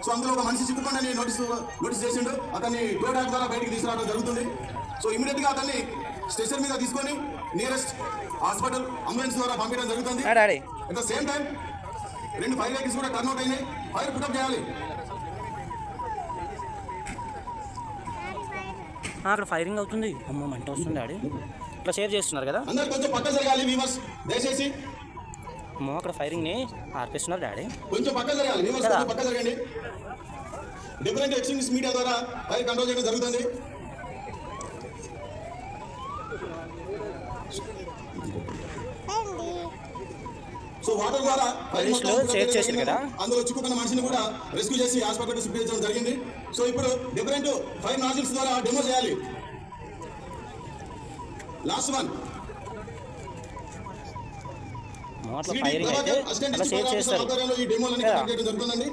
So అందులో ఒక మనిషి చిక్కుకుండా నోటీస్ చేసిండు. అతన్ని డోర్ డాక్ ద్వారా బయటికి తీసుకురావడం జరుగుతుంది. సో ఇమీడియట్ గా అతన్ని స్టేషన్ మీద తీసుకొని నియరెస్ట్ హాస్పిటల్ అంబులెన్స్ ద్వారా పంపించడం జరుగుతుంది. At the same time 2 fire vehicles కూడా టర్న్ అవుట్ అయినాయి. ఫైర్ పుటప్ చేయాలి. అక్కడ ఫైరింగ్ అవుతుంది. అమ్మో మంట వస్తుంది. డాడీ ఇట్లా షేర్ చేస్తున్నారు కదా, అందరు కొంచెం పక్క జరగాలి వీవర్స్ దయచేసి. అమ్మో అక్కడ ఫైరింగ్ ని ఆర్పిస్తున్నారు. డాడీ కొంచెం పక్క జరగాలి వీవర్స్, కొంచెం పక్క జరగండి. డిఫరెంట్ ఎక్స్ట్రీమిస్ట్ మీడియా ద్వారా ఫైర్ కంట్రోల్ చేయడం జరుగుతుంది. సో వాటర్ ద్వారా సేవ్ చేశారు కదా, అందులో చిక్కుకున్న మనిషిని కూడా రెస్క్యూ చేసి హాస్పిటల్ షిఫ్ట్ చేయడం జరిగింది. సో ఇప్పుడు డిఫరెంట్ ఫైర్ నాజిల్స్ ద్వారా డెమో చేయాలి. లాస్ట్ వన్ ఫైరింగ్ అయితే సేవ్ చేస్తారు. ఈ డెమోలని జరుగుతుందండి.